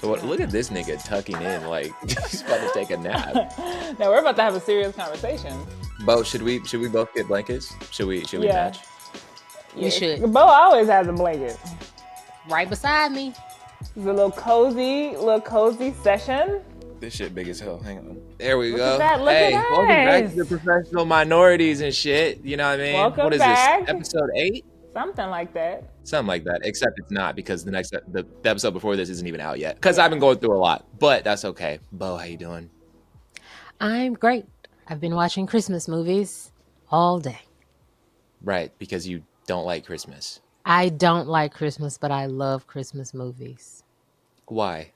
Look at this nigga tucking in like he's about to take a nap. Now we're about to have a serious conversation. Bo, should we both get blankets? Should we match? You should. Bo always has a blanket. Right beside me. It's a little cozy session. This shit big as hell. Hang on. There we Look go. at that. Look hey, at welcome back us. to the professional minorities and shit. You know what I mean? Welcome what is back. this? Episode 8? Something like that. Something like that. Except it's not because the episode before this isn't even out yet. Because I've been going through a lot. But that's okay. Bo, how you doing? I'm great. I've been watching Christmas movies all day. Right, because you don't like Christmas. I don't like Christmas, but I love Christmas movies. Why?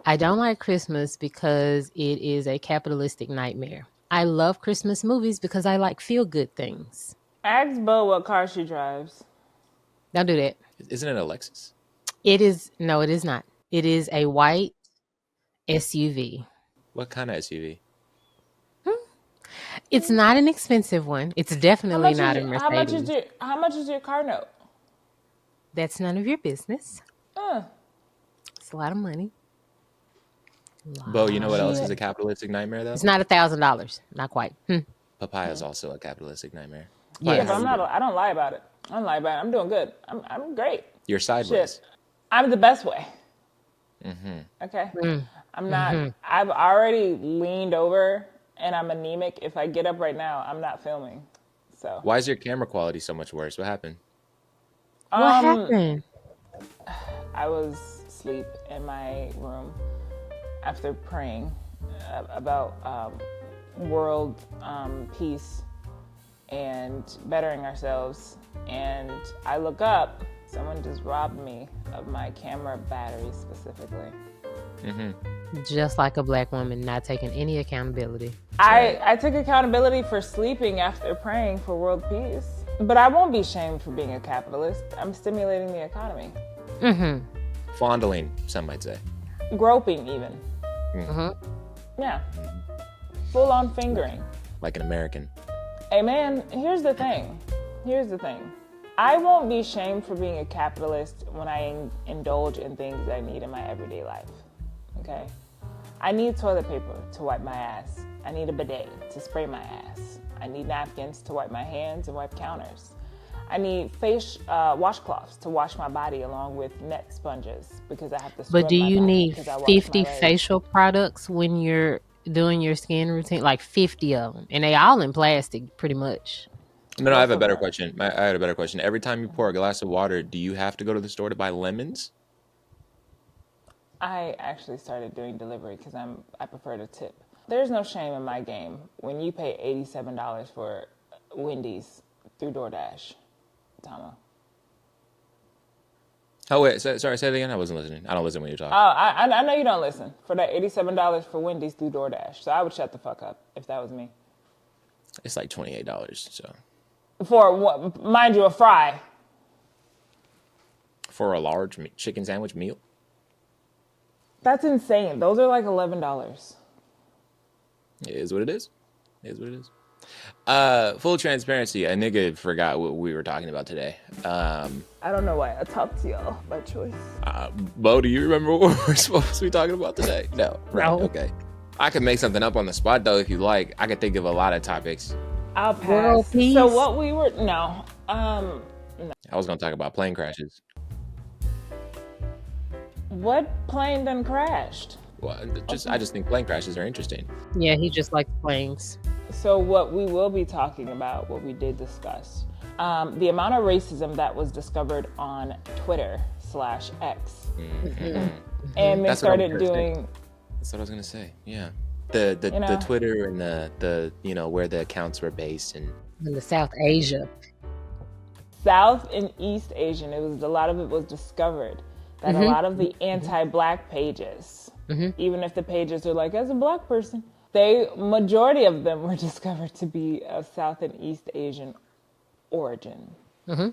I don't like Christmas because it is a capitalistic nightmare. I love Christmas movies because I like feel-good things. Ask Bo what car she drives. Don't do that. Isn't it a Lexus? No, it is not. It is a white SUV. What kind of SUV? It's not an expensive one. It's definitely not a Mercedes. How much is your car note? That's none of your business. It's a lot of money. Bo, you know what else is a capitalistic nightmare though? It's not $1,000. Not quite. Papaya is also a capitalistic nightmare. Yeah, but I don't lie about it. I'm doing good. I'm great. You're sideways. Shit. I'm the best way. Okay. I'm not. I've already leaned over, and I'm anemic. If I get up right now, I'm not filming. So. Why is your camera quality so much worse? What happened? What happened? I was asleep in my room after praying about world peace and bettering ourselves. And I look up, someone just robbed me of my camera battery specifically. Just like a black woman not taking any accountability. I took accountability for sleeping after praying for world peace. But I won't be shamed for being a capitalist. I'm stimulating the economy. Fondling, some might say. Groping even. Yeah. Full on fingering. Like an American. Hey man, here's the thing. I won't be shamed for being a capitalist when I indulge in things I need in my everyday life. Okay? I need toilet paper to wipe my ass. I need a bidet to spray my ass. I need napkins to wipe my hands and wipe counters. I need washcloths to wash my body along with neck sponges because I have to scrub But do you need 50 facial facial products when you're doing your skin routine? Like 50 of them. And they all in plastic pretty much. No, I have a better question. I had a better question. Every time you pour a glass of water, do you have to go to the store to buy lemons? I actually started doing delivery because I prefer to tip. There's no shame in my game when you pay $87 for Wendy's through DoorDash, Tamo. Oh, wait. Sorry, say it again. I wasn't listening. I don't listen when you talk. Oh, I know you don't listen. For that $87 for Wendy's through DoorDash. So I would shut the fuck up if that was me. It's like $28, so. For what? Mind you, a fry. For a large chicken sandwich meal? That's insane. Those are like $11. It is what it is. Full transparency, a nigga forgot what we were talking about today. I don't know why I talked to y'all by choice. Bo, do you remember what we're supposed to be talking about today? No. Right, No. Okay. I could make something up on the spot, though, if you like. I could think of a lot of topics. I'll pass. World peace. So what we were... No. I was going to talk about plane crashes. What plane done crashed? Well, I just think plane crashes are interesting. Yeah, he just likes planes. So what we will be talking about, what we did discuss, the amount of racism that was discovered on Twitter/X. And they started doing... That's what I was going to say, yeah. The Twitter and the where the accounts were based and In the South Asia. South and East Asian, a lot of it was discovered. That a lot of the anti-black pages, even if the pages are like, as a black person, majority of them were discovered to be of South and East Asian origin. I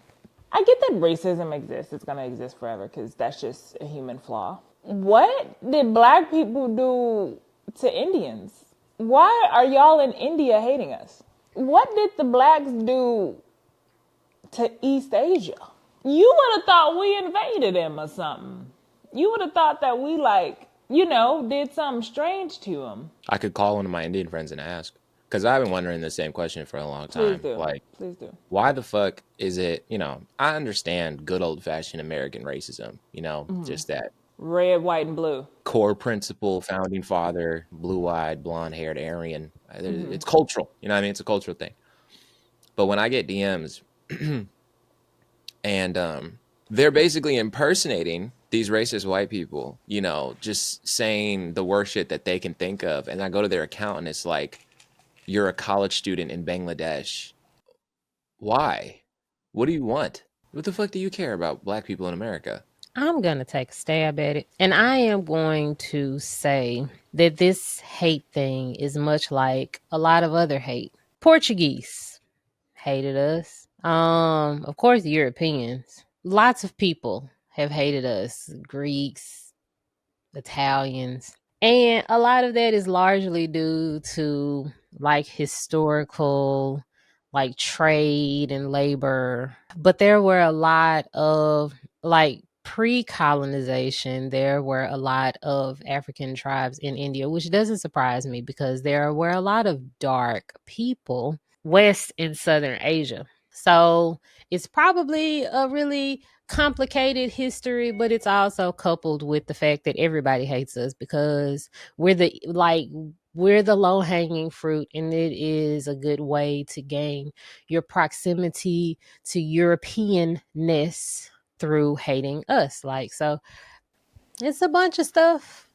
get that racism exists. It's going to exist forever because that's just a human flaw. What did black people do to Indians? Why are y'all in India hating us? What did the blacks do to East Asia? You would have thought we invaded them or something. You would have thought that we like, you know, did something strange to him. I could call one of my Indian friends and ask. Because I've been wondering the same question for a long Please time. do. Like, Please do. why the fuck is it, I understand good old fashioned American racism, just that Red, white, and blue. core principle, founding father, blue eyed, blonde haired Aryan. It's cultural. You know what I mean? It's a cultural thing. But when I get DMs and they're basically impersonating these racist white people, just saying the worst shit that they can think of. And I go to their account and it's like, you're a college student in Bangladesh. Why? What do you want? What the fuck do you care about black people in America? I'm going to take a stab at it. And I am going to say that this hate thing is much like a lot of other hate. Portuguese hated us. Of course, the Europeans. Lots of people have hated us. Greeks, Italians. And a lot of that is largely due to like historical, like trade and labor. But there were a lot of like pre-colonization, there were a lot of African tribes in India, which doesn't surprise me because there were a lot of dark people west and southern Asia. So it's probably a really complicated history, but it's also coupled with the fact that everybody hates us because we're the low hanging fruit, and it is a good way to gain your proximity to Europeanness through hating us. So it's a bunch of stuff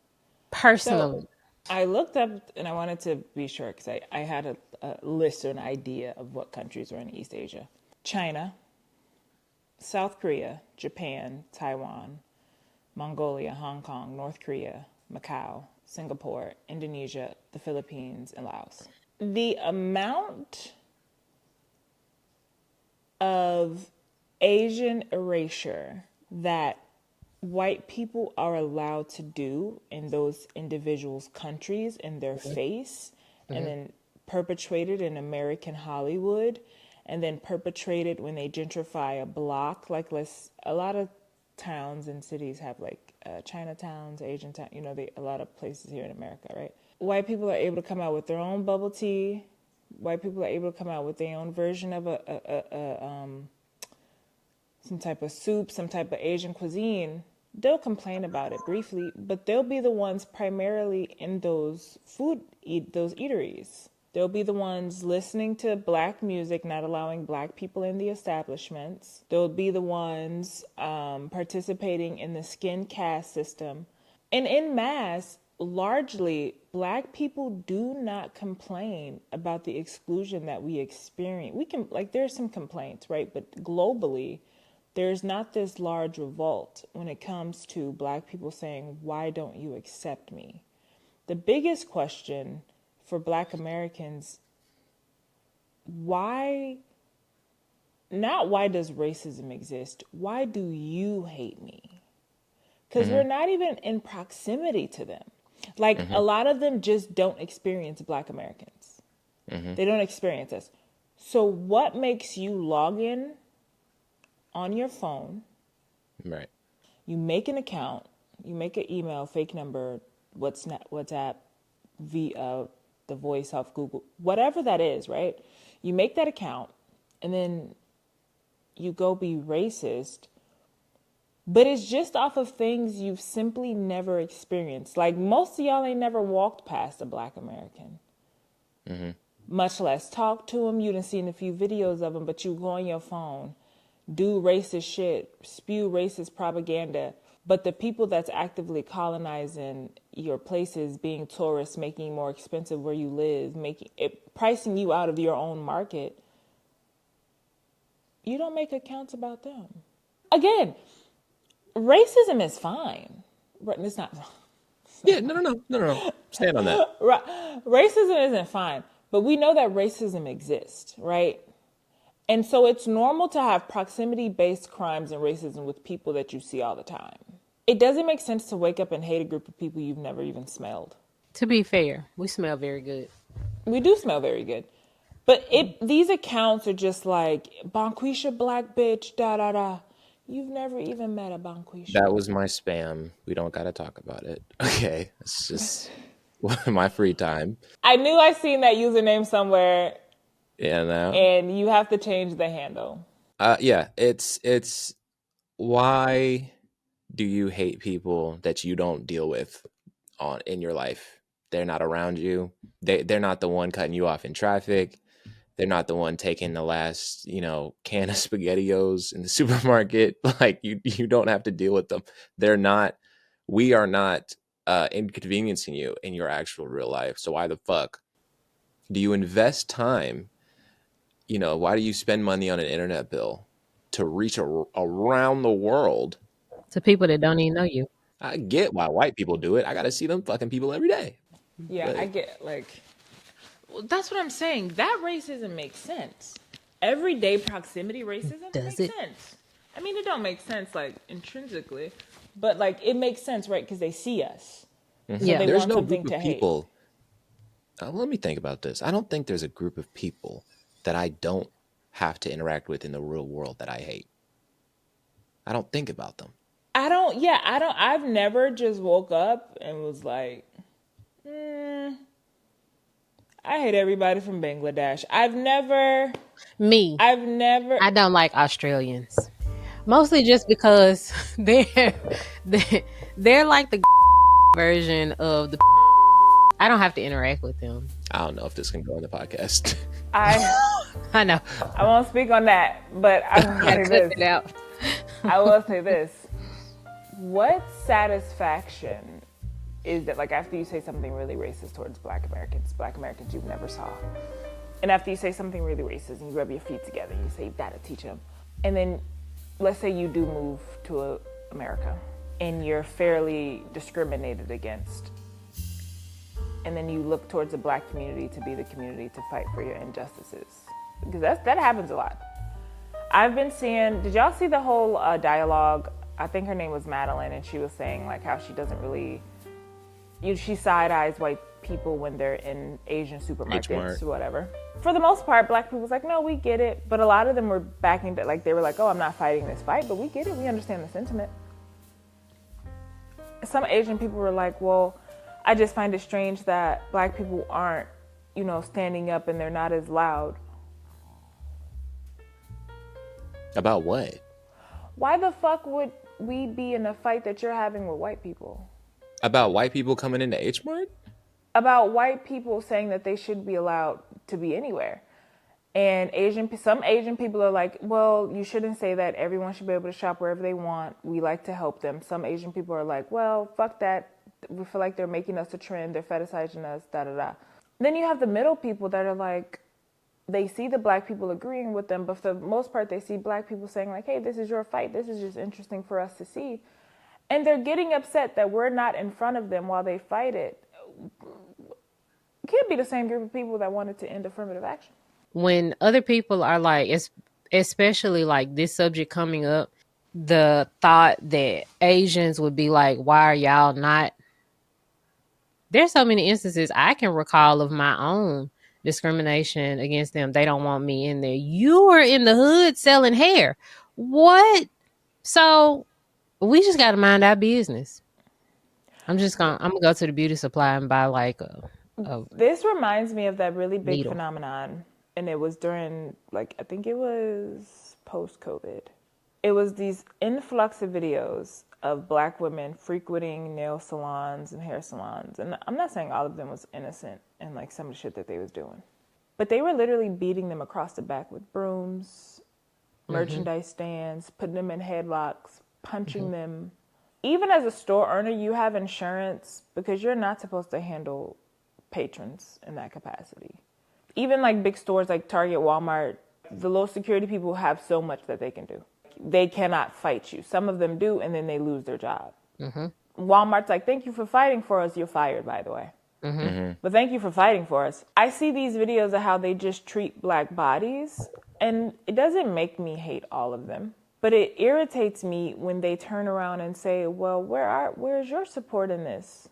personally. So I looked up and I wanted to be sure because I had a list or an idea of what countries were in East Asia. China, South Korea, Japan, Taiwan, Mongolia, Hong Kong, North Korea, Macau, Singapore, Indonesia, the Philippines, and Laos. The amount of Asian erasure that white people are allowed to do in those individuals' countries in their face, and then perpetrated in American Hollywood, and then perpetrated when they gentrify a block. Like a lot of towns and cities have like Chinatowns, Asian town. A lot of places here in America, right? White people are able to come out with their own bubble tea. White people are able to come out with their own version of some type of soup, some type of Asian cuisine. They'll complain about it briefly, but they'll be the ones primarily in those eateries. They'll be the ones listening to black music, not allowing black people in the establishments. They'll be the ones participating in the skin caste system. And in mass, largely, black people do not complain about the exclusion that we experience. There's some complaints, right? But globally, there's not this large revolt when it comes to black people saying, why don't you accept me? The biggest question for black Americans, not why does racism exist? Why do you hate me? Because we're not even in proximity to them. A lot of them just don't experience black Americans. They don't experience us. So what makes you log in on your phone? Right. You make an account, you make an email, fake number, WhatsApp, via the voice of Google, whatever that is, right? You make that account and then you go be racist, but it's just off of things you've simply never experienced. Like most of y'all ain't never walked past a black American, much less talk to them. You done seen a few videos of them, but you go on your phone, do racist shit, spew racist propaganda. But the people that's actively colonizing your places, being tourists, making it more expensive where you live, pricing you out of your own market, you don't make accounts about them. Again, racism is fine. It's not. Yeah, no. Stand on that. Racism isn't fine, but we know that racism exists, right? And so it's normal to have proximity-based crimes and racism with people that you see all the time. It doesn't make sense to wake up and hate a group of people you've never even smelled. To be fair, we smell very good. We do smell very good. But these accounts are just like, Bonquisha black bitch, da da da. You've never even met a Banquisha. That was my spam. We don't got to talk about it. Okay. It's just my free time. I knew I seen that username somewhere, You know? and you have to change the handle. Yeah, it's why do you hate people that you don't deal with on in your life? They're not around you. They're not the one cutting you off in traffic. They're not the one taking the last, can of spaghettios in the supermarket. Like you don't have to deal with them. They're not we are not inconveniencing you in your actual real life. So why the fuck do you invest time? Why do you spend money on an internet bill to reach around the world? To people that don't even know you. I get why white people do it. I got to see them fucking people every day. Yeah, I get well, that's what I'm saying. That racism makes sense. Everyday proximity racism Does makes it? sense. I mean, it don't make sense like intrinsically, but like it makes sense, right? Because they see us, so Yeah. they There's want no something group to of hate. people. Let me think about this. I don't think there's a group of people that I don't have to interact with in the real world that I hate. I don't think about them. I don't. Yeah, I don't. I've never just woke up and was like, I hate everybody from Bangladesh. Me. I've never. I don't like Australians. Mostly just because they're, they're like the version of the. I don't have to interact with them. I don't know if this can go on the podcast. I know. I won't speak on that, but I will say Cut this. it out. I will say this. What satisfaction is that, like, after you say something really racist towards Black Americans you never saw, and after you say something really racist and you rub your feet together and you say, that'll teach them, and then let's say you do move to America and you're fairly discriminated against, and then you look towards the Black community to be the community to fight for your injustices, because that happens a lot. I've been seeing, did y'all see the whole dialogue? I think her name was Madeline, and she was saying like how she doesn't really, she side-eyes white people when they're in Asian supermarkets or whatever. For the most part, Black people was like, no, we get it. But a lot of them were backing, like they were like, oh, I'm not fighting this fight, but we get it. We understand the sentiment. Some Asian people were like, well, I just find it strange that Black people aren't, standing up and they're not as loud. About what? Why the fuck would we be in a fight that you're having with white people? About white people coming into H Mart? About white people saying that they should be allowed to be anywhere. And some Asian people are like, well, you shouldn't say that. Everyone should be able to shop wherever they want. We like to help them. Some Asian people are like, well, fuck that. We feel like they're making us a trend. They're fetishizing us, da-da-da. Then you have the middle people that are like, they see the Black people agreeing with them, but for the most part, they see Black people saying like, hey, this is your fight. This is just interesting for us to see. And they're getting upset that we're not in front of them while they fight it. It can't be the same group of people that wanted to end affirmative action. When other people are like, especially like this subject coming up, the thought that Asians would be like, why are y'all not? There's so many instances I can recall of my own discrimination against them. They don't want me in there. You were in the hood selling hair. What? So we just got to mind our business. I'm gonna go to the beauty supply and buy like a This reminds me of that really big needle. phenomenon, and it was during, like, I think it was post-COVID. It was these influx of videos of Black women frequenting nail salons and hair salons. And I'm not saying all of them was innocent and like some of the shit that they was doing, but they were literally beating them across the back with brooms, merchandise stands, putting them in headlocks, punching them. Even as a store owner, you have insurance because you're not supposed to handle patrons in that capacity. Even like big stores like Target, Walmart, the low security people have so much that they can do. They cannot fight you. Some of them do, and then they lose their job. Walmart's like, thank you for fighting for us. You're fired, by the way. But thank you for fighting for us. I see these videos of how they just treat Black bodies, and it doesn't make me hate all of them. But it irritates me when they turn around and say, well, where's your support in this?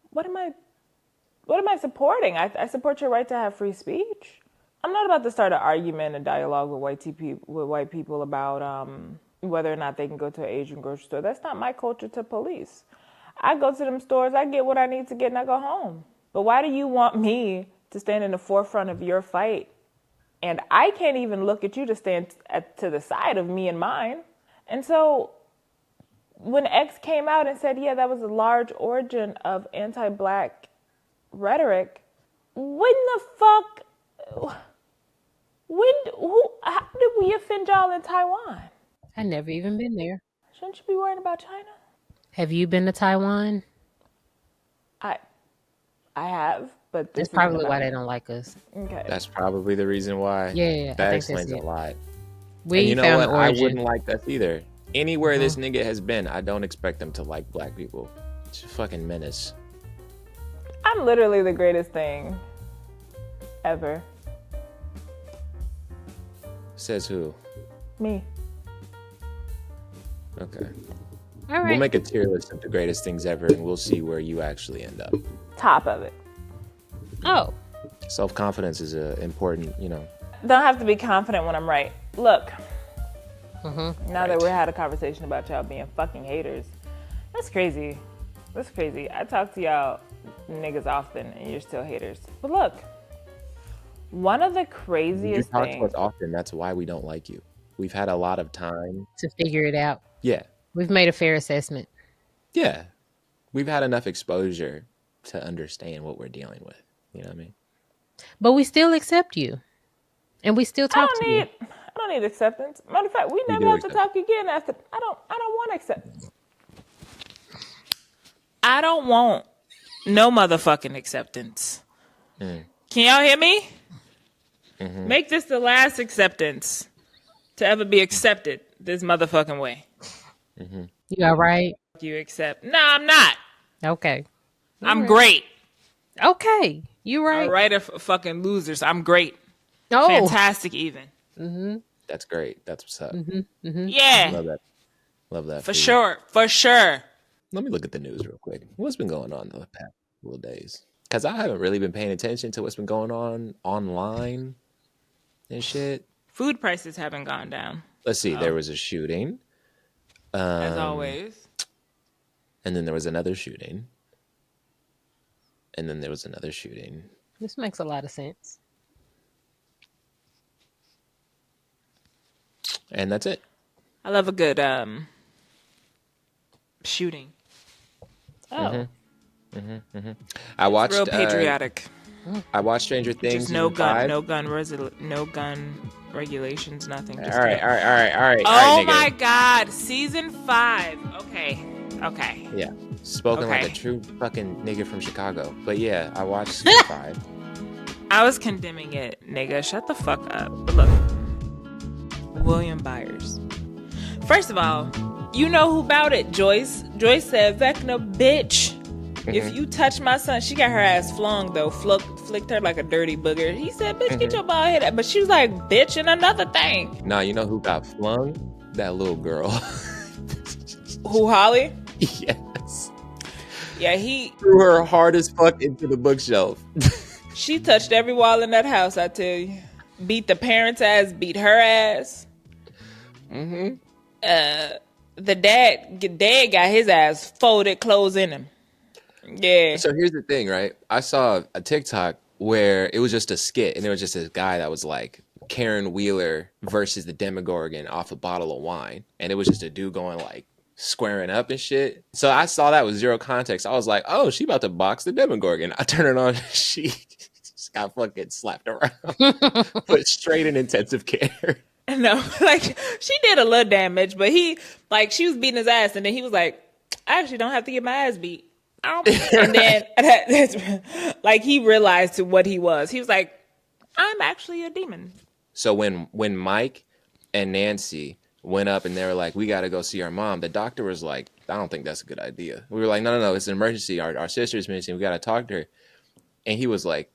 What am I supporting? I support your right to have free speech. I'm not about to start an argument, a dialogue with white people about whether or not they can go to an Asian grocery store. That's not my culture to police. I go to them stores, I get what I need to get, and I go home. But why do you want me to stand in the forefront of your fight? And I can't even look at you to stand to the side of me and mine. And so when X came out and said, yeah, that was a large origin of anti-black rhetoric, how did we offend y'all in Taiwan? I never even been there. Shouldn't you be worrying about China? Have you been to Taiwan? I have, but That's probably why they don't like us. Okay. That's probably the reason why. Yeah, that I think explains that's a lot. We and you know found what? the I origin. wouldn't like that either. Anywhere this nigga has been, I don't expect them to like black people. It's a fucking menace. I'm literally the greatest thing ever. Says who? Me. Okay. All right. We'll make a tier list of the greatest things ever, and we'll see where you actually end up. Top of it. Oh. Self-confidence is a important, Don't have to be confident when I'm right. Look. Now that we had a conversation about y'all being fucking haters, that's crazy. That's crazy. I talk to y'all niggas often, and you're still haters. But look, one of the craziest You talk things. to us often. That's why we don't like you. We've had a lot of time To figure it out. Yeah. We've made a fair assessment. Yeah. We've had enough exposure to understand what we're dealing with. You know what I mean? But we still accept you. And we still talk to you. I don't need acceptance. Matter of fact, we never have to talk again after. I don't want acceptance. I don't want no motherfucking acceptance. Can y'all hear me? Make this the last acceptance to ever be accepted this motherfucking way. You all right? You accept? No, I'm not. Okay. I'm great. Okay. You right. All right, fucking losers. I'm great. Oh. Fantastic even. That's great. That's what's up. Yeah. Love that. For sure. For sure. Let me look at the news real quick. What's been going on the past couple of days? Because I haven't really been paying attention to what's been going on online and shit. Food prices haven't gone down. Let's see. There was a shooting. As always. And then there was another shooting. And then there was another shooting. This makes a lot of sense. And that's it. I love a good shooting. Oh. I watched Real patriotic. I watched Stranger Things. Just no gun, 5. no gun regulations, nothing. Just All right. Oh nigga. my God, season 5. Okay. Yeah, spoken like Okay. a true fucking nigga from Chicago. But yeah, I watched season 5. I was condemning it, nigga. Shut the fuck up. But look, William Byers. First of all, you know who bout it, Joyce. Joyce said, "Vecna, bitch. If you touch my son," she got her ass flung though. Flicked her like a dirty booger. He said, "Bitch, get your bald head out." But she was like, "Bitch," and another thing. Nah, you know who got flung? That little girl. Who, Holly? Yes. Yeah, he. Threw her hard as fuck into the bookshelf. She touched every wall in that house, I tell you. Beat the parents' ass, beat her ass. The dad got his ass folded clothes in him. Yeah. So here's the thing, right? I saw a TikTok where it was just a skit, and there was just this guy that was like Karen Wheeler versus the Demogorgon off a bottle of wine, and it was just a dude going like squaring up and shit. So I saw that with zero context. I was like, oh, she about to box the Demogorgon. I turn it on, she just got fucking slapped around, put straight in intensive care. No, like she did a little damage, but she was beating his ass, and then he was like, I actually don't have to get my ass beat. And then like he realized what he was. He was like, I'm actually a demon. So when Mike and Nancy went up and they were like, we got to go see our mom, the doctor was like, I don't think that's a good idea. We were like, no, it's an emergency. Our sister's missing. We got to talk to her. And he was like,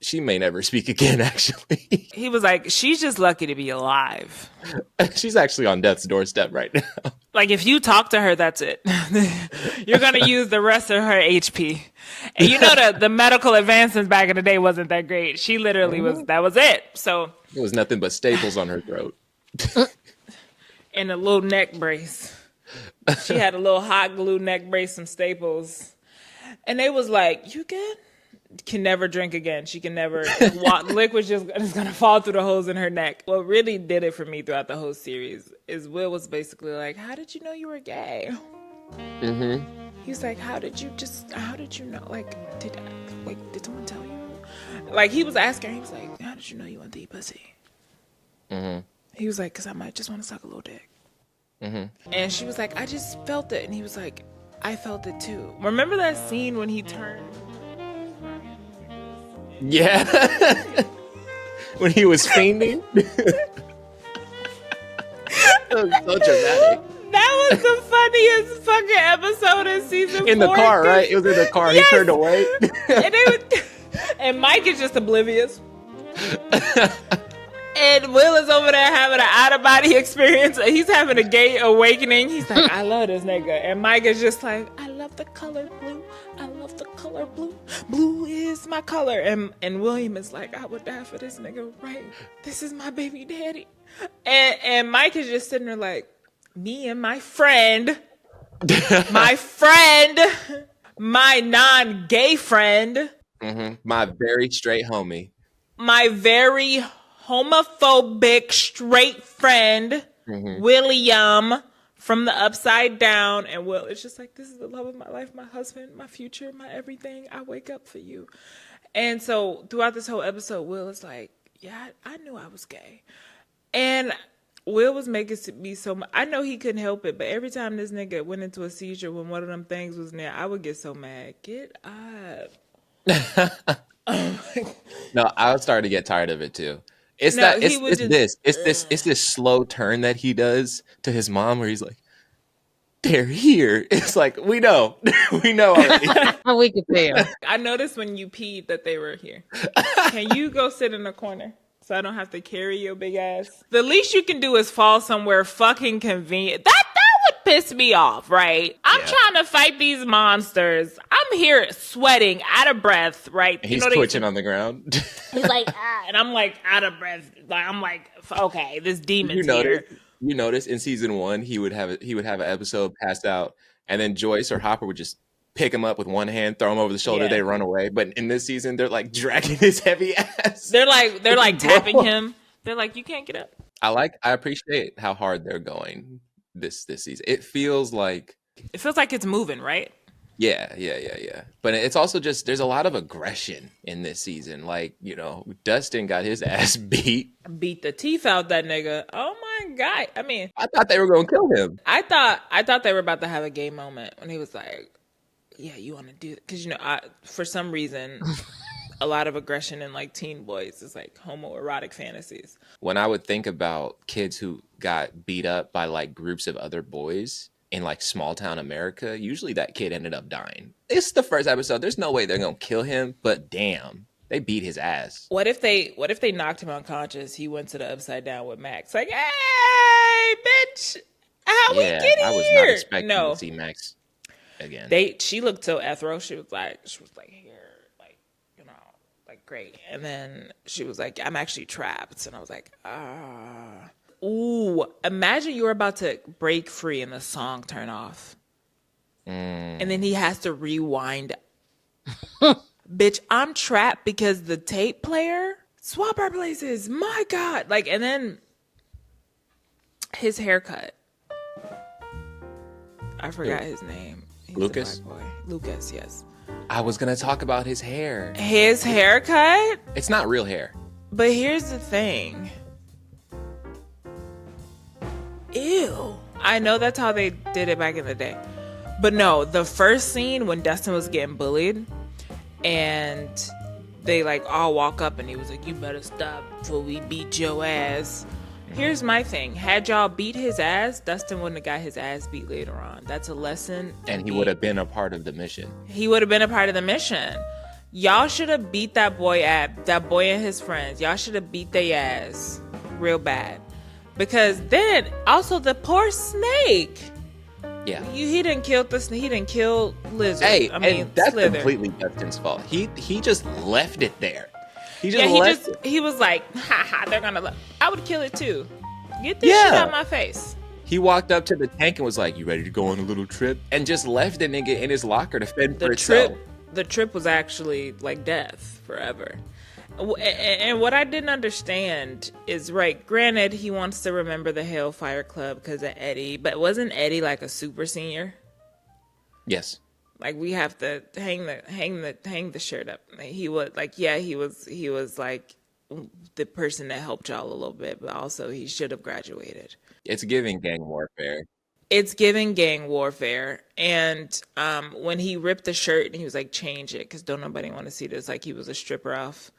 she may never speak again, actually. He was like, she's just lucky to be alive. She's actually on death's doorstep right now. Like, if you talk to her, that's it. You're going to use the rest of her HP. And you know, the medical advancements back in the day wasn't that great. She literally that was it. So it was nothing but staples on her throat. And a little neck brace. She had a little hot glue neck brace, some staples. And they was like, you good? Can never drink again. She can never walk. Liquid's just going to fall through the holes in her neck. What really did it for me throughout the whole series is Will was basically like, how did you know you were gay? Mm-hmm. He was like, how did you know? Like, did someone tell you? Like, he was asking her, he was like, how did you know you want to eat pussy? Mm-hmm. He was like, because I might just want to suck a little dick. Mm-hmm. And she was like, I just felt it. And he was like, I felt it too. Remember that scene when he turned? Yeah. When he was fainting. It was so dramatic. That was the funniest fucking episode in season 4. In the car, right? It was in the car. Yes. He turned away. And Mike is just oblivious. And Will is over there having an out-of-body experience. He's having a gay awakening. He's like, I love this nigga. And Mike is just like, I love the color blue. I love the color blue. Blue is my color. And William is like, I would die for this nigga, right? This is my baby daddy. And Mike is just sitting there like, me and my friend, my non-gay friend. Mm-hmm. My very straight homie. My very homophobic straight friend, William from the Upside Down. And Will, it's just like, this is the love of my life, my husband, my future, my everything. I wake up for you. And so throughout this whole episode, Will is like, yeah, I knew I was gay. And Will was making me so much. I know he couldn't help it, but every time this nigga went into a seizure when one of them things was near, I would get so mad. Get up. No, I was starting to get tired of it too. It's this slow turn that he does to his mom where he's like, they're here. It's like, we know already. We can tell. I noticed when you peed that they were here. Can you go sit in the corner so I don't have to carry your big ass? The least you can do is fall somewhere fucking convenient. That would piss me off, right? I'm trying to fight these monsters. I'm here sweating, out of breath, right? And he's twitching on the ground. He's like, and I'm like out of breath. Like, I'm like, okay, this demon's here. You notice in season 1 he would have an episode passed out, and then Joyce or Hopper would just pick him up with one hand, throw him over the shoulder, they run away. But in this season, they're like dragging his heavy ass. They're like tapping him. They're like, you can't get up. I appreciate how hard they're going this season. It feels like it's moving, right? Yeah. But it's also just, there's a lot of aggression in this season. Like, Dustin got his ass beat the teeth out that nigga. Oh my God. I mean, I thought they were going to kill him. I thought they were about to have a gay moment when he was like, yeah, you want to do it? Because, for some reason, a lot of aggression in like teen boys is like homoerotic fantasies. When I would think about kids who got beat up by like groups of other boys in like small town America, usually that kid ended up dying. It's the first episode. There's no way they're going to kill him, but damn, they beat his ass. What if they knocked him unconscious? He went to the Upside Down with Max. Like, hey, bitch, how we get here? I was not expecting to see Max again. She looked so ethro. She was like here, like, like great. And then she was like, I'm actually trapped. And I was like, ooh, imagine you're about to break free and the song turn off. And then he has to rewind. Bitch, I'm trapped because the tape player swap our places. My God. Like, and then his haircut. I forgot his name. He's Lucas? a black boy. Lucas, yes. I was going to talk about his hair. His haircut? It's not real hair. But here's the thing. Ew. I know that's how they did it back in the day. But no, the first scene when Dustin was getting bullied and they like all walk up and he was like, you better stop before we beat your ass. Here's my thing. Had y'all beat his ass, Dustin wouldn't have got his ass beat later on. That's a lesson. And he would have been a part of the mission. He would have been a part of the mission. Y'all should have beat that boy and his friends. Y'all should have beat their ass real bad. Because then, also the poor snake. Yeah. He didn't kill he didn't kill Lizard. Hey, and that's Slither. completely Dustin's fault. He just left it there. He was like, haha, they're gonna I would kill it too. Get this shit out of my face. He walked up to the tank and was like, "You ready to go on a little trip?" And just left the nigga in his locker to fend for itself. The trip was actually like death forever. And what I didn't understand is, right, granted, he wants to remember the Hellfire Club because of Eddie, but wasn't Eddie like a super senior? Yes. Like, we have to hang the shirt up. He was like, yeah, he was like the person that helped y'all a little bit, but also he should have graduated. It's giving gang warfare. It's giving gang warfare. And when he ripped the shirt and he was like, change it, because don't nobody want to see this. Like, he was a stripper off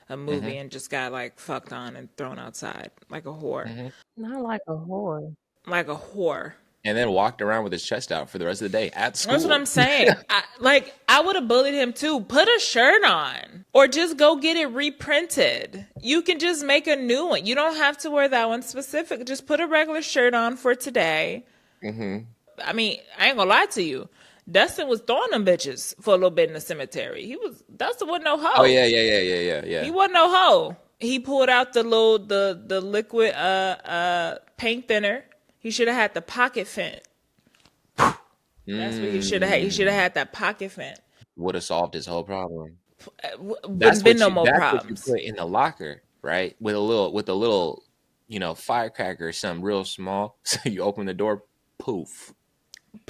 a movie and just got like fucked on and thrown outside like a whore. Not like a whore. Like a whore. And then walked around with his chest out for the rest of the day at school. That's what I'm saying. I would have bullied him too. Put a shirt on. Or just go get it reprinted. You can just make a new one. You don't have to wear that one specific. Just put a regular shirt on for today. I mean, I ain't gonna lie to you. Dustin was throwing them bitches for a little bit in the cemetery. Dustin wasn't no hoe. Oh yeah. He wasn't no hoe. He pulled out the liquid paint thinner. He should have had the pocket fent. That's what he should have had. He should have had that pocket fent. Would have solved his whole problem. That's been no more problems. That's what you put in the locker, right? With a little, firecracker or something real small. So you open the door, poof.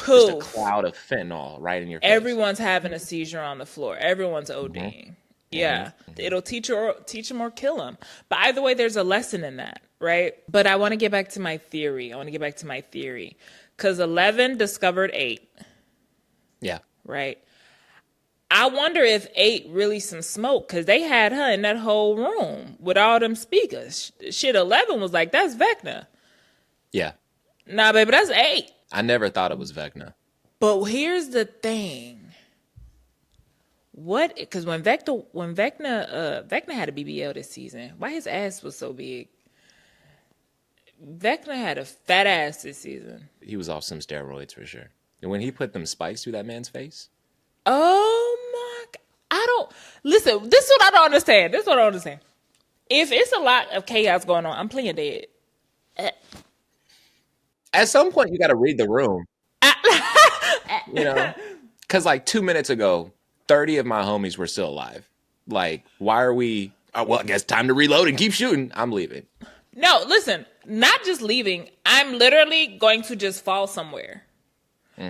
Just a cloud of fentanyl right in your face. Everyone's having a seizure on the floor. Everyone's ODing. Yeah. It'll teach them or kill them. But either way, there's a lesson in that, right? But I want to get back to my theory. Because 11 discovered 8. Yeah. Right? I wonder if 8 really some smoke, because they had her in that whole room with all them speakers. Shit, 11 was like, that's Vecna. Yeah. Nah, baby, that's 8. I never thought it was Vecna. But here's the thing. What? Because when Vecna had a BBL this season, why his ass was so big? Vecna had a fat ass this season. He was off some steroids for sure. And when he put them spikes through that man's face. Oh my! I don't listen. This is what I don't understand. If it's a lot of chaos going on, I'm playing dead. At some point, you got to read the room. Because like 2 minutes ago, 30 of my homies were still alive. Like, why are we? Well, I guess time to reload and keep shooting. I'm leaving. No, listen, not just leaving. I'm literally going to just fall somewhere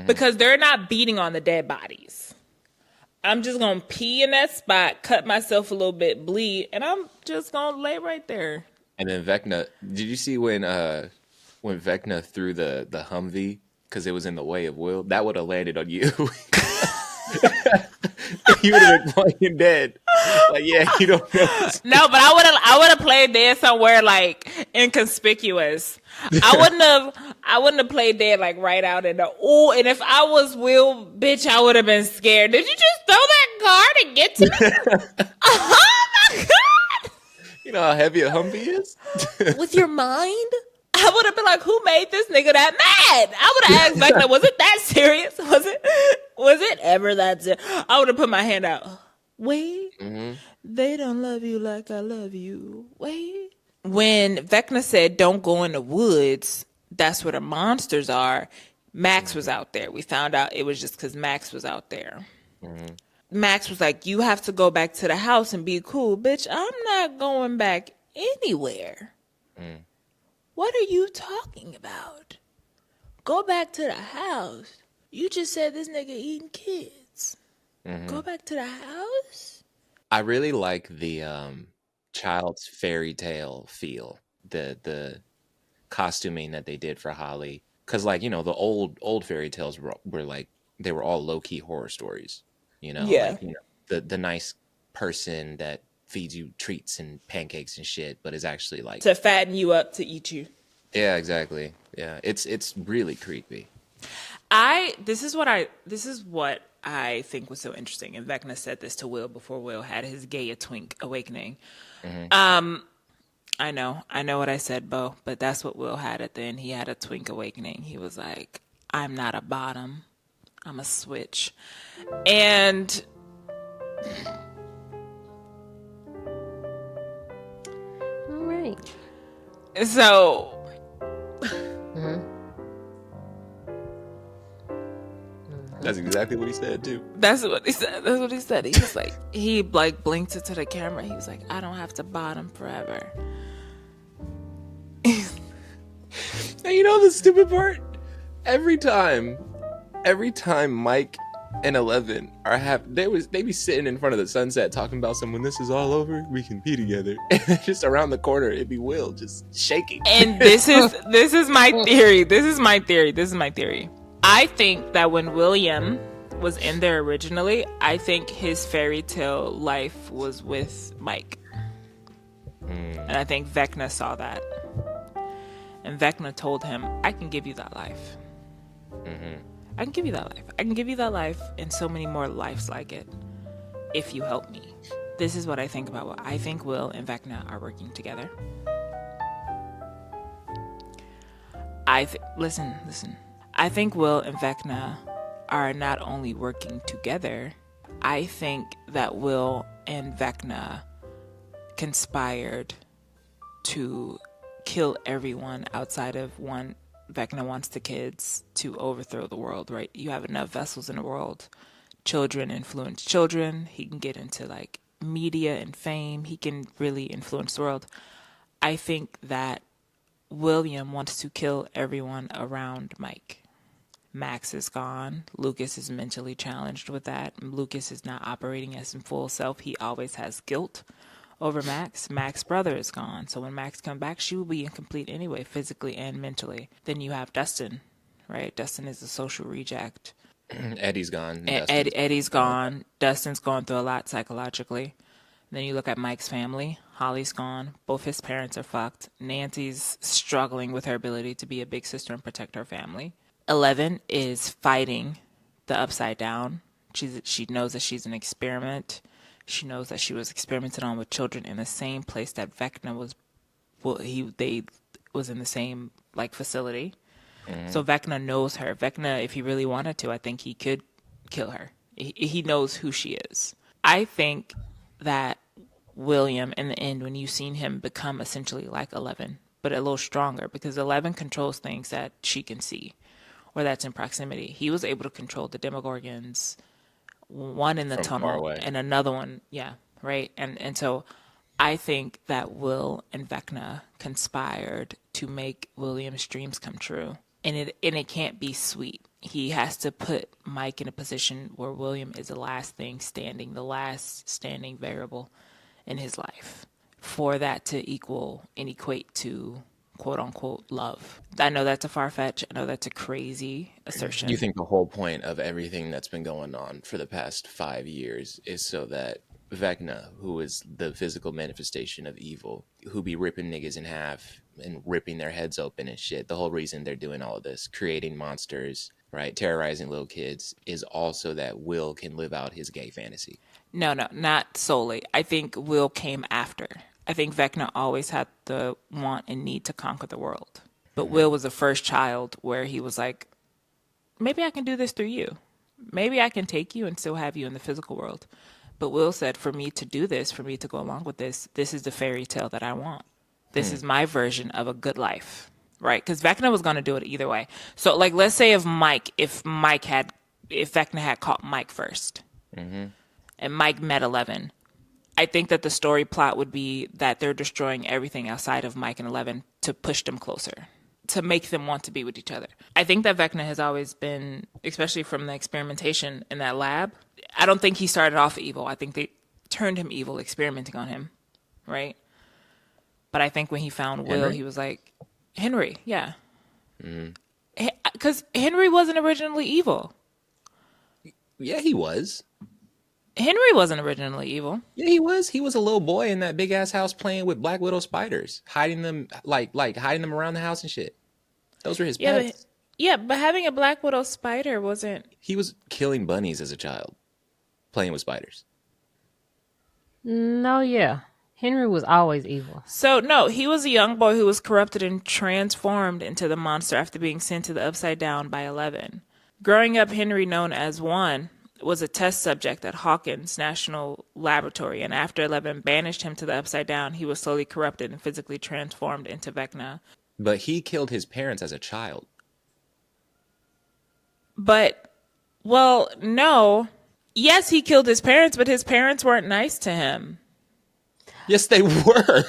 because they're not beating on the dead bodies. I'm just going to pee in that spot, cut myself a little bit, bleed, and I'm just going to lay right there. And then Vecna, did you see when Vecna threw the Humvee because it was in the way of Will? That would have landed on you. You would have been playing dead. Like, yeah, you don't know. No, but I would have played dead somewhere like inconspicuous. I wouldn't have played dead like right out in the and if I was Will, bitch, I would have been scared. Did you just throw that card and get to me? Oh my god! You know how heavy a Humvee is? With your mind? I would have been like, who made this nigga that mad? I would have asked Vecna, was it that serious? Was it ever that serious? I would have put my hand out. Wait, they don't love you like I love you. Wait. When Vecna said, don't go in the woods, that's where the monsters are, Max was out there. We found out it was just because Max was out there. Max was like, you have to go back to the house and be cool. Bitch, I'm not going back anywhere. What are you talking about? Go back to the house. You just said this nigga eating kids. Go back to the house? I really like the child's fairy tale feel. The costuming that they did for Holly. Because, like, the old fairy tales were like, they were all low-key horror stories. Yeah. Like, the nice person that feeds you treats and pancakes and shit, but is actually like to fatten you up to eat you. Yeah, exactly. Yeah, it's really creepy. This is what I think was so interesting, and Vecna said this to Will before Will had his gay a twink awakening. I know what I said, Bo, but that's what Will had at the end. He had a twink awakening. He was like, I'm not a bottom, I'm a switch. And All right. so That's exactly what he said too. that's what he said. That's what he said. He was like, he like blinked into the camera. He was like, I don't have to bottom forever. And you know the stupid part? Every time Mike and 11 are they be sitting in front of the sunset talking about when this is all over, we can be together. And just around the corner, it'd be Will just shaking. And this is my theory. This is my theory. I think that when William was in there originally, I think his fairy tale life was with Mike. And I think Vecna saw that. And Vecna told him, I can give you that life. I can give you that life. I can give you that life and so many more lives like it if you help me. This is what I think about what I think Will and Vecna are working together. Listen. I think Will and Vecna are not only working together, I think that Will and Vecna conspired to kill everyone outside of one. Vecna wants the kids to overthrow the world, right? You have enough vessels in the world. Children influence children. He can get into like media and fame. He can really influence the world. I think that William wants to kill everyone around Mike. Max is gone. Lucas is mentally challenged with that. Lucas is not operating as his full self. He always has guilt over Max. Max's brother is gone. So when Max comes back, she will be incomplete anyway, physically and mentally. Then you have Dustin, right? Dustin is a social reject. Eddie's gone. Eddie's gone. Dustin's going through a lot psychologically. Then you look at Mike's family. Holly's gone. Both his parents are fucked. Nancy's struggling with her ability to be a big sister and protect her family. 11 is fighting the upside down. She knows that she's an experiment. She knows that she was experimented on with children in the same place that Vecna was. Well, they was in the same like facility. So Vecna knows her. Vecna, if he really wanted to, I think he could kill her. He knows who she is. I think that William, in the end, when you've seen him become essentially like 11, but a little stronger, because 11 controls things that she can see, or that's in proximity. He was able to control the Demogorgons, one in the tunnel and another one, right? And so I think that Will and Vecna conspired to make William's dreams come true. And it can't be sweet. He has to put Mike in a position where William is the last thing standing, the last standing variable in his life, for that to equal and equate to quote unquote love. I know that's a far-fetched, I know that's a crazy assertion. You think the whole point of everything that's been going on for the past 5 years is so that Vecna, who is the physical manifestation of evil, who be ripping niggas in half and ripping their heads open and shit, the whole reason they're doing all of this, creating monsters, right, terrorizing little kids, is also that Will can live out his gay fantasy? No, not solely. I think Will came after. I think Vecna always had the want and need to conquer the world. But Will was the first child where he was like, maybe I can do this through you. Maybe I can take you and still have you in the physical world. But Will said, for me to do this, for me to go along with this, this is the fairy tale that I want. This is my version of a good life, right? Because Vecna was going to do it either way. So, like, let's say if Vecna had caught Mike first, and Mike met 11, I think that the story plot would be that they're destroying everything outside of Mike and 11 to push them closer, to make them want to be with each other. I think that Vecna has always been, especially from the experimentation in that lab, I don't think he started off evil. I think they turned him evil experimenting on him, right? But I think when he found Will, he was like, Henry, yeah. Because Henry wasn't originally evil. Yeah, he was. Henry wasn't originally evil. Yeah, he was. He was a little boy in that big ass house playing with Black Widow spiders, hiding them like hiding them around the house and shit. Those were his pets. Yeah, but having a Black Widow spider wasn't. He was killing bunnies as a child, playing with spiders. No, yeah. Henry was always evil. So, no, he was a young boy who was corrupted and transformed into the monster after being sent to the Upside Down by 11. Growing up, Henry, known as One, was a test subject at Hawkins National Laboratory, and after 11 banished him to the Upside Down, he was slowly corrupted and physically transformed into Vecna. But he killed his parents as a child. But, well, no. Yes, he killed his parents, but his parents weren't nice to him. Yes, they were.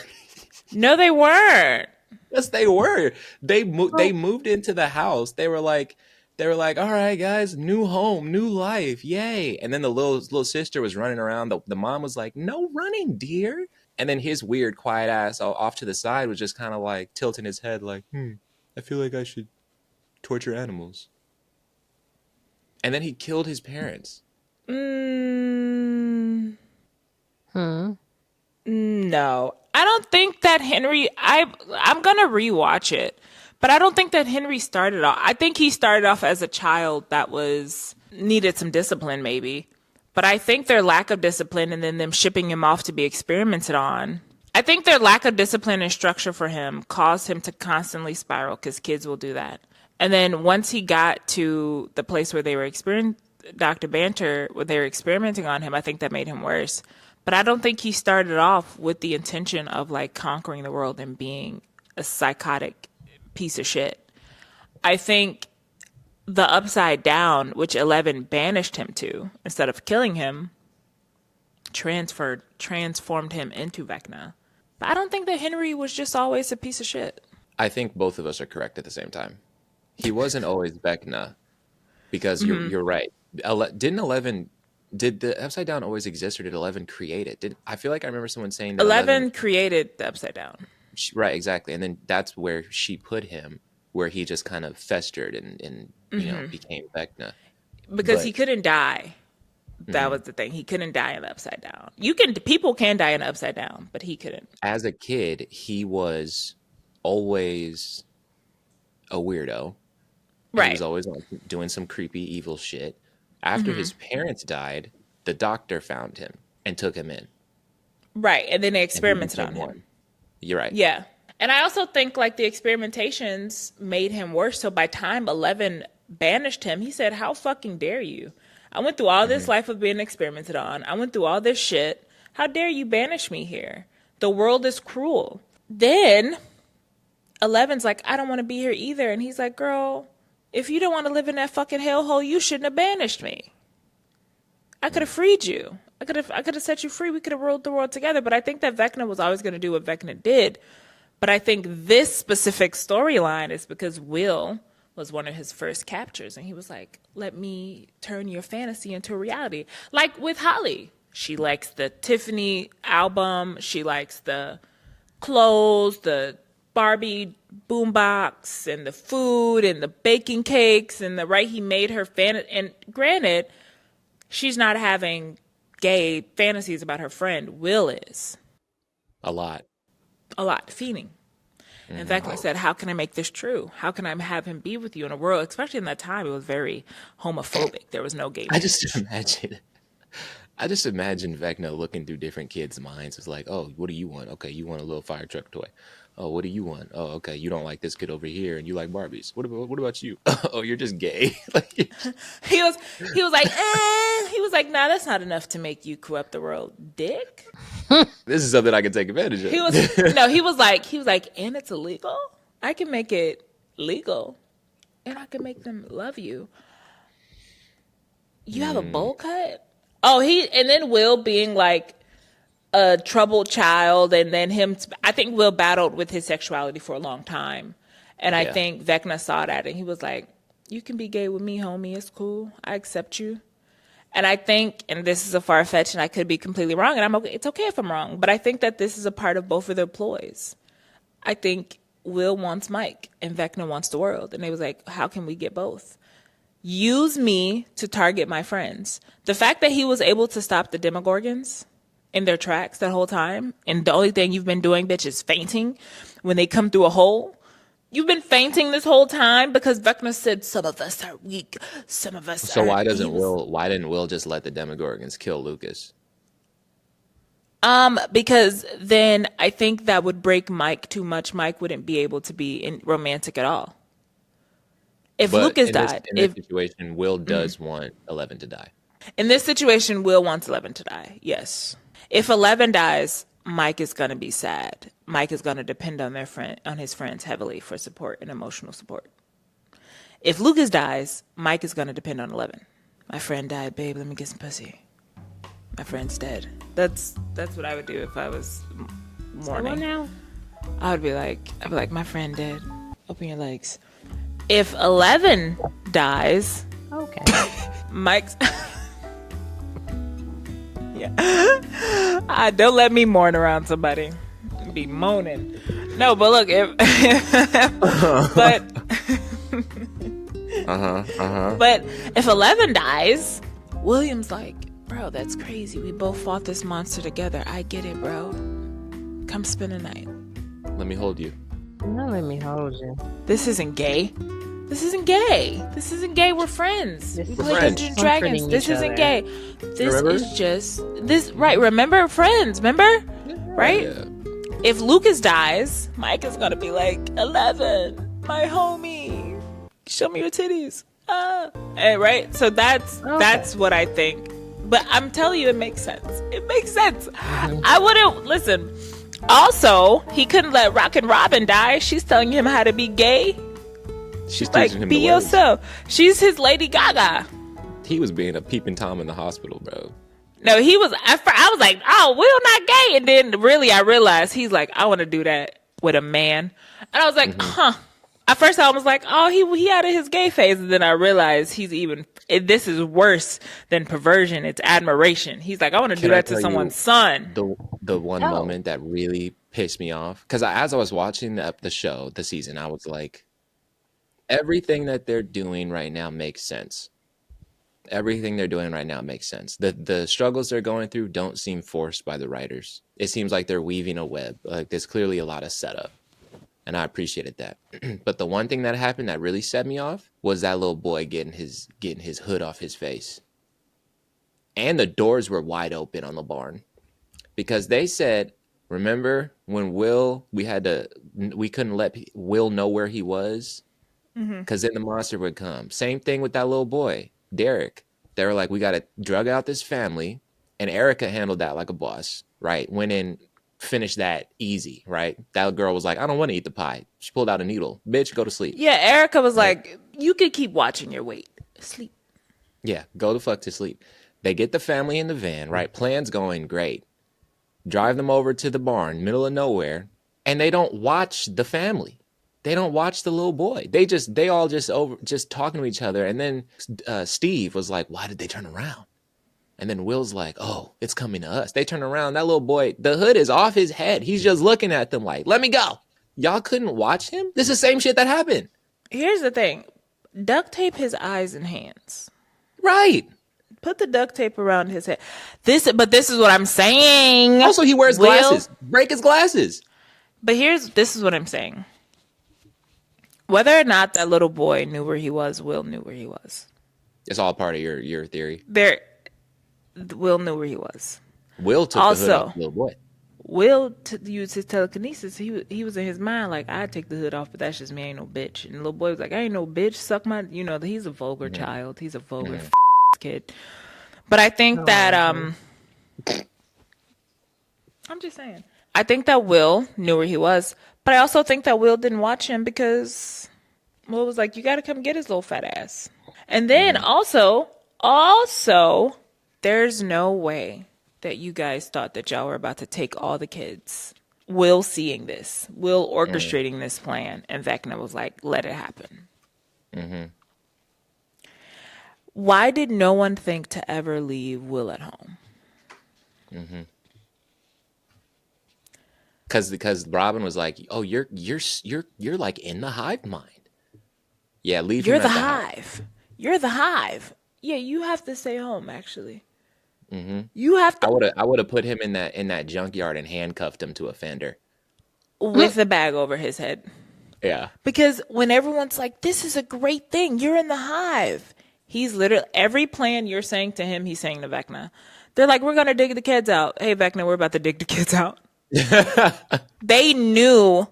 No, they weren't. Yes, they were. They moved into the house. They were like, all right, guys, new home, new life, yay! And then the little sister was running around. The mom was like, no running, dear. And then his weird, quiet ass off to the side was just kind of like tilting his head, like, I feel like I should torture animals. And then he killed his parents. No, I don't think that Henry. I'm gonna rewatch it, but I don't think that Henry started off. I think he started off as a child that was needed some discipline, maybe. But I think their lack of discipline and then them shipping him off to be experimented on. I think their lack of discipline and structure for him caused him to constantly spiral because kids will do that. And then once he got to the place where they were Dr. Banter, where they were experimenting on him, I think that made him worse. But I don't think he started off with the intention of like conquering the world and being a psychotic piece of shit. I think the Upside Down, which 11 banished him to, instead of killing him, transformed him into Vecna. But I don't think that Henry was just always a piece of shit. I think both of us are correct at the same time. He wasn't always Vecna, because you're right. Did the Upside Down always exist, or did 11 create it? I feel like I remember someone saying that 11 created the Upside Down. Right, exactly. And then that's where she put him, where he just kind of festered and became Vecna. Because he couldn't die. That was the thing. He couldn't die in the Upside Down. People can die in the Upside Down, but he couldn't. As a kid, he was always a weirdo. Right. He was always like doing some creepy, evil shit. After his parents died, the doctor found him and took him in. Right. And then they experimented on him. You're right. Yeah. And I also think like the experimentations made him worse. So by time 11 banished him, he said, how fucking dare you? I went through all this life of being experimented on. I went through all this shit. How dare you banish me here? The world is cruel. Then 11's like, I don't want to be here either. And he's like, girl, if you don't want to live in that fucking hellhole, you shouldn't have banished me. I could have freed you. I could have set you free. We could have ruled the world together. But I think that Vecna was always going to do what Vecna did. But I think this specific storyline is because Will was one of his first captures. And he was like, let me turn your fantasy into a reality. Like with Holly. She likes the Tiffany album. She likes the clothes, the Barbie boombox, and the food, and the baking cakes, and he made her and granted, she's not having gay fantasies about her friend. Will is. A lot. Fiending. And Vecna said, how can I make this true? How can I have him be with you in a world, especially in that time, it was very homophobic. There was no gay. I just imagine Vecna looking through different kids' minds. It's like, oh, what do you want? Okay, you want a little fire truck toy. Oh, what do you want? Oh, okay, you don't like this kid over here, and you like Barbies. What about you? Oh, you're just gay. He was like, he was like, nah, that's not enough to make you corrupt the world, dick. This is something I can take advantage of. He was like, and it's illegal. I can make it legal, and I can make them love you. You have a bowl cut. Oh, and then Will being like a troubled child, and then I think Will battled with his sexuality for a long time. And I think Vecna saw that, and he was like, you can be gay with me, homie. It's cool. I accept you. And I think, and this is a far-fetched, and I could be completely wrong, and it's okay if I'm wrong, but I think that this is a part of both of their ploys. I think Will wants Mike, and Vecna wants the world. And they was like, how can we get both? Use me to target my friends. The fact that he was able to stop the Demogorgons in their tracks that whole time, and the only thing you've been doing, bitch, is fainting when they come through a hole. You've been fainting this whole time because Vecna said some of us are weak, some of us So are. why didn't Will just let the Demogorgons kill Lucas? Because then I think that would break Mike too much. Mike wouldn't be able to be romantic at all. If But Lucas died, in this situation, Will does want 11 to die. in this situation, Will wants 11 to die. Yes. If 11 dies, Mike is gonna be sad. Mike is gonna depend on his friends heavily for support and emotional support. If Lucas dies, Mike is gonna depend on 11. My friend died, babe. Let me get some pussy. My friend's dead. That's what I would do if I was mourning. Now? I'd be like, my friend dead. Open your legs. If 11 dies, Okay. Mike's. Yeah. Don't let me mourn around somebody. Be moaning. No, but look, but but if 11 dies, William's like, bro, that's crazy. We both fought this monster together. I get it, bro. Come spend a night. Let me hold you. No, let me hold you. This isn't gay. This isn't gay. This isn't gay. We're friends. This We is play friends. Dungeons and Dragons. Comforting This each isn't other. gay. This Remember? is just this. Right? Remember, friends. Remember? Right? Yeah. If Lucas dies, Mike is gonna be like 11, my homie. Show me your titties. And right. So that's what I think. But I'm telling you, it makes sense. It makes sense. I wouldn't listen. Also, he couldn't let Rockin' Robin die. She's telling him how to be gay. She's Like, teaching him be the ways. yourself. She's his Lady Gaga. He was being a peeping Tom in the hospital, bro. No, he was. I was like, oh, Will not gay. And then really, I realized he's like, I want to do that with a man. And I was like, huh. At first, I was like, oh, he out of his gay phase. And then I realized this is worse than perversion. It's admiration. He's like, I want to do Can I that to tell you someone's son. The one moment that really pissed me off, because as I was watching the season, I was like, everything that they're doing right now makes sense. Everything they're doing right now makes sense. The struggles they're going through don't seem forced by the writers. It seems like they're weaving a web. Like, there's clearly a lot of setup, and I appreciated that. But the one thing that happened that really set me off was that little boy getting his hood off his face, and the doors were wide open on the barn, because they said, remember when we couldn't let Will know where he was, because then the monster would come. Same thing with that little boy, Derek. They were like, we got to drug out this family, and Erica handled that like a boss, right? Went in, finished that easy, right? That girl was like, I don't want to eat the pie. She pulled out a needle. Bitch, go to sleep. Yeah, Erica was like, you could keep watching your weight. Sleep. Yeah, go the fuck to sleep. They get the family in the van, right? Plan's going great. Drive them over to the barn, middle of nowhere, and they don't watch the family. They don't watch the little boy. They all just talking to each other. And then Steve was like, why did they turn around? And then Will's like, oh, it's coming to us. They turn around. That little boy, the hood is off his head. He's just looking at them like, let me go. Y'all couldn't watch him? This is the same shit that happened. Here's the thing. Duct tape his eyes and hands. Right. Put the duct tape around his head. This is what I'm saying. Also, he wears glasses. Break his glasses. But this is what I'm saying. Whether or not that little boy knew where he was, Will knew where he was. It's all part of your theory. Will knew where he was. Will took the hood off the little boy. Will used his telekinesis. He was in his mind like, I'd take the hood off, but that's just me. I ain't no bitch. And the little boy was like, I ain't no bitch. Suck my, he's a vulgar child. He's a vulgar kid. But I think that I'm just saying. I think that Will knew where he was, but I also think that Will didn't watch him because Will was like, you got to come get his little fat ass. And then also, there's no way that you guys thought that y'all were about to take all the kids. Will seeing this, Will orchestrating this plan, and Vecna was like, let it happen. Mm-hmm. Why did no one think to ever leave Will at home? Mm-hmm. Because Robin was like, oh, you're like in the hive mind. Yeah, leave him You're at the the hive. You're the hive. Yeah, you have to stay home. Actually, Mm-hmm. you have to I would have put him in that junkyard and handcuffed him to a fender. with a bag over his head. Yeah. Because when everyone's like, this is a great thing, you're in the hive. He's literally, every plan you're saying to him, he's saying to Vecna. They're like, we're going to dig the kids out. Hey, Vecna, we're about to dig the kids out. They knew,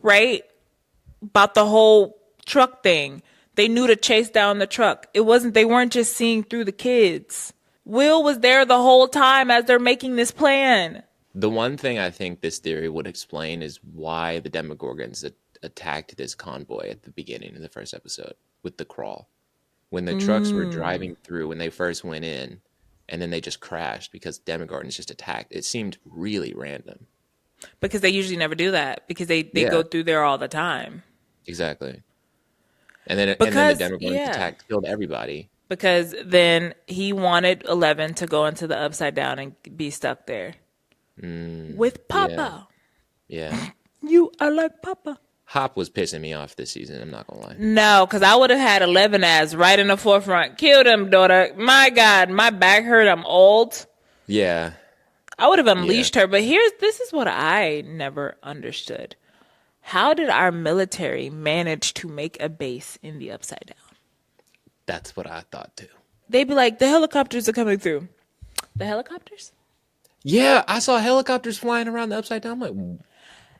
right, about the whole truck thing. They knew to chase down the truck. They weren't just seeing through the kids. Will was there the whole time as they're making this plan. The one thing I think this theory would explain is why the Demogorgons attacked this convoy at the beginning of the first episode with the crawl. When the trucks were driving through, when they first went in, and then they just crashed because Demogorgons just attacked. It seemed really random. Because they usually never do that. Because they go through there all the time. Exactly. And then the Demogorgons attacked, killed everybody. Because then he wanted 11 to go into the Upside Down and be stuck there. With Papa. Yeah. You are like Papa. Hop was pissing me off this season, I'm not gonna lie. No, because I would have had 11 as right in the forefront. Killed him, daughter. My God, my back hurt. I'm old. Yeah. I would have unleashed her. But this is what I never understood. How did our military manage to make a base in the Upside Down? That's what I thought too. They'd be like, the helicopters are coming through. The helicopters? Yeah, I saw helicopters flying around the Upside Down. I'm like,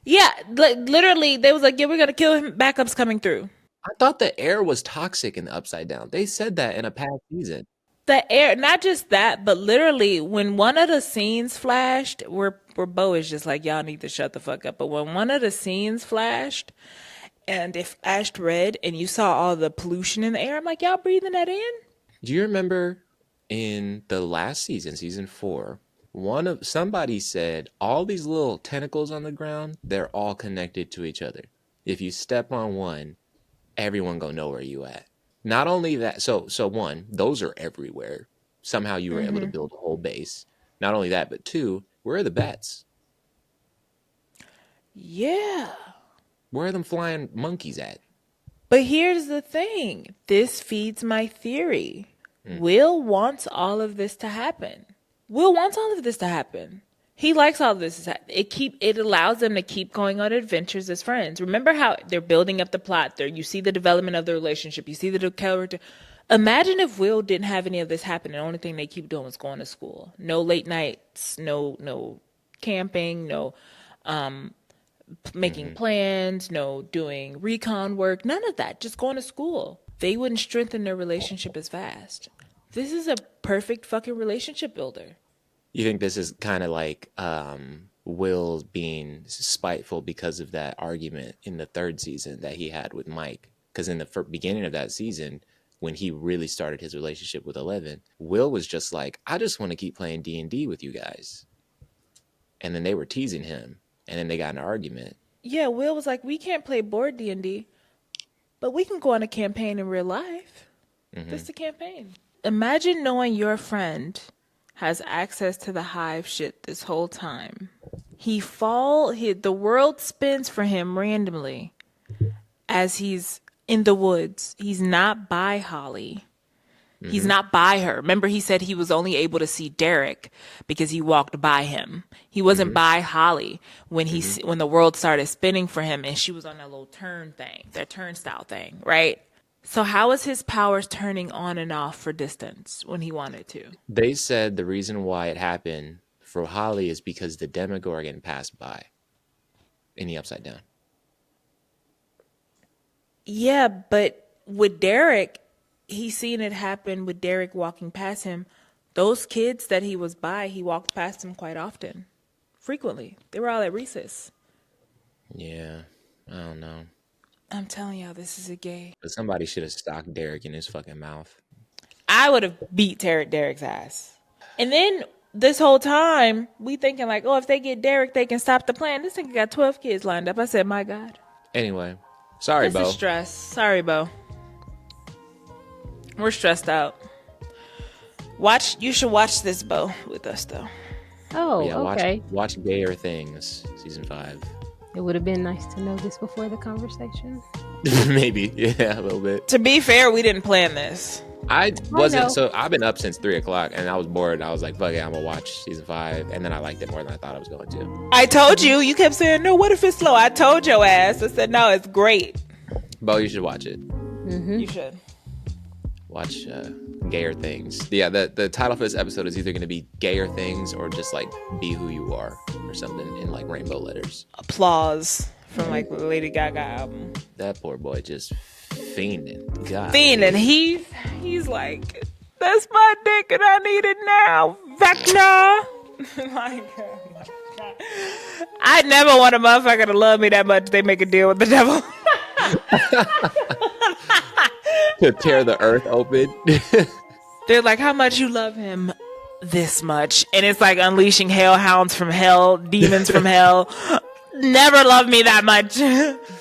yeah, literally, they was like, yeah, we're going to kill him. Backups coming through. I thought the air was toxic in the Upside Down. They said that in a past season. The air, not just that, but literally, when one of the scenes flashed, where Bo is just like, y'all need to shut the fuck up. But when one of the scenes flashed, and it flashed red, and you saw all the pollution in the air, I'm like, y'all breathing that in? Do you remember in the last season, season 4, somebody said all these little tentacles on the ground, they're all connected to each other. If you step on one, everyone gonna know where you at. Not only that, so one, those are everywhere. Somehow you were able to build a whole base. Not only that, but 2, where are the bats? Yeah. Where are them flying monkeys at? But here's the thing. This feeds my theory. Will wants all of this to happen. Will wants all of this to happen. He likes all of this. It allows them to keep going on adventures as friends. Remember how they're building up the plot there. You see the development of the relationship. You see the character. Imagine if Will didn't have any of this happen. The only thing they keep doing is going to school. No late nights. No camping. No making plans. No doing recon work. None of that. Just going to school. They wouldn't strengthen their relationship as fast. This is a perfect fucking relationship builder. You think this is kind of like Will being spiteful because of that argument in the 3rd season that he had with Mike? Because in the beginning of that season, when he really started his relationship with 11, Will was just like, I just want to keep playing D&D with you guys. And then they were teasing him. And then they got in an argument. Yeah, Will was like, we can't play board D&D, but we can go on a campaign in real life. That's the campaign. Imagine knowing your friend has access to the hive shit this whole time. The world spins for him randomly as he's in the woods. He's not by Holly. He's not by her. Remember, he said he was only able to see Derek because he walked by him. He wasn't by Holly when when the world started spinning for him, and she was on that little turnstile thing, right? So how is his powers turning on and off for distance when he wanted to? They said the reason why it happened for Holly is because the Demogorgon passed by in the Upside Down. Yeah, but with Derek, he's seen it happen with Derek walking past him. Those kids that he was by, he walked past them quite often. Frequently. They were all at recess. Yeah, I don't know. I'm telling y'all, this is a gay. But somebody should have stocked Derek in his fucking mouth. I would have beat Derek's ass. And then this whole time, we thinking like, oh, if they get Derek, they can stop the plan. This nigga got 12 kids lined up. I said, my God. Anyway, sorry, This Bo. is stress. Sorry, Bo. We're stressed out. You should watch this, Bo, with us, though. Oh, Yeah, okay. watch Gayer Things, season 5. It would have been nice to know this before the conversation. Maybe, yeah, a little bit. To be fair, we didn't plan this. I wasn't know. so I've been up since 3 o'clock and I was bored. I was like, fuck it, I'm gonna watch season 5, and then I liked it more than I thought I was going to. I told you. You kept saying, no, what if it's slow? I told your ass. I said, no, it's great. Bo, you should watch it. You should. Watch gayer things. Yeah, the title for this episode is either gonna be gayer things or just like be who you are or something in like rainbow letters. Applause from like the Lady Gaga album. That poor boy just fiending. God. Fiending. He's like, that's my dick and I need it now. Vecna. Like, oh my God. I never want a motherfucker to love me that much. They make a deal with the devil. To tear the earth open. They're like, how much you love him? This much. And it's like unleashing hellhounds from hell, demons from hell. Never loved me that much.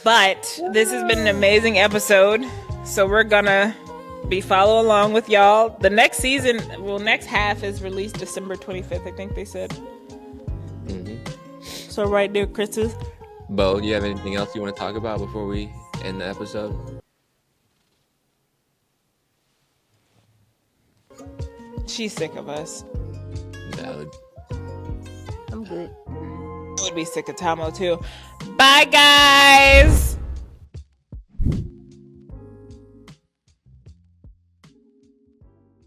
But this has been an amazing episode. So we're gonna be following along with y'all. The next season, next half is released December 25th, I think they said. So right there, Chris's. Bo, do you have anything else you want to talk about before we end the episode? She's sick of us. Valid. I'm good. I would be sick of Tamo too. Bye, guys.